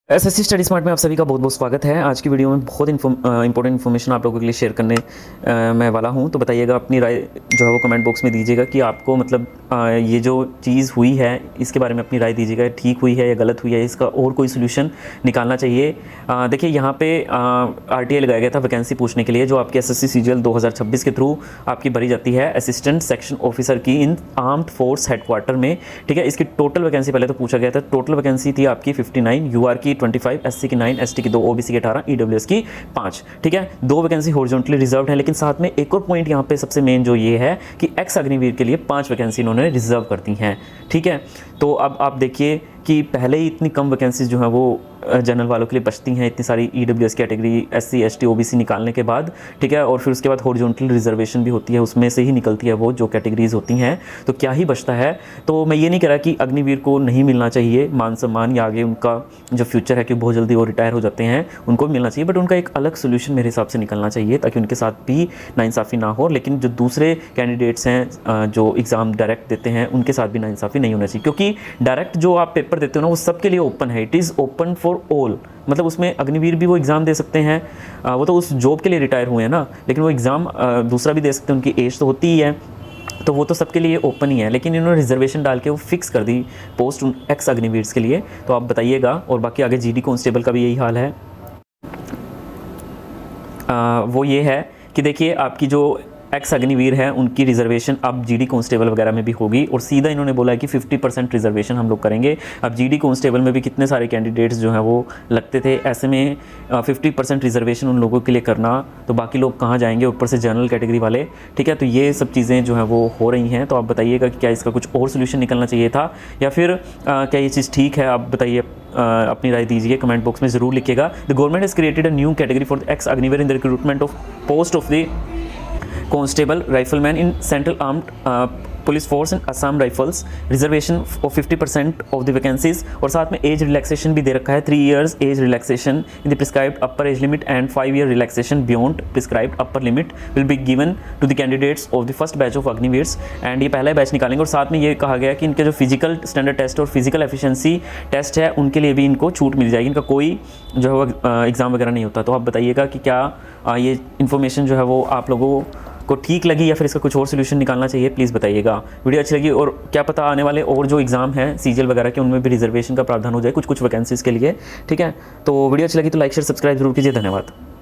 SSC study smart में आप सभी का बहुत बहुत स्वागत है। आज की वीडियो में बहुत इंपॉर्टेंट इन्फॉर्मेशन आप लोगों के लिए शेयर करने मैं वाला हूं। तो बताइएगा, अपनी राय जो है वो कमेंट बॉक्स में दीजिएगा कि आपको मतलब ये जो चीज़ हुई है इसके बारे में अपनी राय दीजिएगा, ठीक हुई है या गलत हुई है, इसका और कोई सोल्यूशन निकालना चाहिए। देखिए, यहाँ पे RTI लगाया गया था वैकेंसी पूछने के लिए, जो आपके SSC CGL 2026 के थ्रू आपकी भरी जाती है असिस्टेंट सेक्शन ऑफिसर की इन आर्म्ड फोर्स हेडक्वार्टर में। ठीक है, इसकी टोटल वैकेंसी पहले तो पूछा गया था। टोटल वैकेंसी थी आपकी 59, UR की 25, SC की 9, ST की 2, OBC की 18, EWS की 5। ठीक है, 2 वैकेंसी हॉरिजॉन्टली रिजर्व्ड है, लेकिन साथ में एक और पॉइंट यहाँ पे सबसे मेन जो ये है कि एक्स अग्निवीर के लिए 5 वैकेंसी इन्होंने रिजर्व कर दी हैं। ठीक है, तो अब आप देखिए कि पहले ही इतनी कम वैकेंसीज जो है वो जनरल वालों के लिए बचती हैं, इतनी सारी EWS category, SC ST OBC निकालने के बाद। ठीक है, और फिर उसके बाद हॉरिजॉन्टल रिजर्वेशन भी होती है, उसमें से ही निकलती है वो जो कैटेगरीज होती हैं। तो क्या ही बचता है। तो मैं ये नहीं कह रहा कि अग्निवीर को नहीं मिलना चाहिए मान सम्मान या आगे उनका जो फ्यूचर है कि बहुत जल्दी वो रिटायर हो जाते हैं, उनको भी मिलना चाहिए, बट उनका एक अलग सोल्यूशन मेरे हिसाब से निकलना चाहिए ताकि उनके साथ भी नाइंसाफ़ी ना हो। लेकिन जो दूसरे कैंडिडेट्स हैं जो एग्ज़ाम डायरेक्ट देते हैं, उनके साथ भी नाइंसाफ़ी नहीं होना चाहिए, क्योंकि डायरेक्ट जो आप पेपर देते हो ना वो सबके लिए ओपन है। It is open for all, मतलब उसमें अग्निवीर भी वो एग्ज़ाम दे सकते हैं। वो तो उस जॉब के लिए रिटायर हुए हैं ना, लेकिन वो एग्ज़ाम दूसरा भी दे सकते हैं, उनकी एज तो होती ही है, तो वो तो सबके लिए ओपन ही है। लेकिन इन्होंने रिजर्वेशन डाल के वो फिक्स कर दी पोस्ट उन एक्स अग्निवीर्स के लिए। तो आप बताइएगा। और बाकी आगे GD कांस्टेबल का भी यही हाल है। वो ये है कि देखिए, आपकी जो एक्स अग्निवीर है उनकी रिजर्वेशन अब GD कांस्टेबल वगैरह में भी होगी, और सीधा इन्होंने बोला है कि 50% रिजर्वेशन हम लोग करेंगे। अब GD कांस्टेबल में भी कितने सारे कैंडिडेट्स जो हैं वो लगते थे, ऐसे में 50% रिजर्वेशन उन लोगों के लिए करना, तो बाकी लोग कहाँ जाएंगे, ऊपर से जनरल कैटेगरी वाले। ठीक है, तो ये सब चीज़ें जो हैं वो हो रही हैं। तो आप बताइएगा कि क्या इसका कुछ और सोल्यूशन निकलना चाहिए था, या फिर क्या ये चीज़ ठीक है। आप बताइए, अपनी राय दीजिए, कमेंट बॉक्स में ज़रूर लिखिएगा। The government has created a new category for the x Agniveer in the recruitment of post of the Constable, Rifleman in Central Armed Police Force and Assam Rifles, reservation of 50% of the vacancies। और साथ में age relaxation भी दे रखा है, 3 years age relaxation in the prescribed upper age limit and 5 year relaxation beyond prescribed upper limit will be given to the candidates of the first batch of Agniveers. And ये पहला batch निकालेंगे। और साथ में ये कहा गया कि इनके जो फिजिकल स्टैंडर्ड टेस्ट और फिजिकल एफिशिएंसी टेस्ट है उनके लिए भी इनको छूट मिल जाएगी, इनका कोई जो है एग्ज़ाम वगैरह नहीं होता। तो आप बताइएगा कि क्या ये इन्फॉर्मेशन जो है वो आप लोगों को ठीक लगी, या फिर इसका कुछ और सोल्यूशन निकालना चाहिए। प्लीज़ बताइएगा। वीडियो अच्छी लगी, और क्या पता आने वाले और जो एग्ज़ाम हैं CGL वगैरह के, उनमें भी रिजर्वेशन का प्रावधान हो जाए कुछ वैकेंसीज़ के लिए। ठीक है, तो वीडियो अच्छी लगी तो लाइक शेयर सब्सक्राइब जरूर कीजिए। धन्यवाद।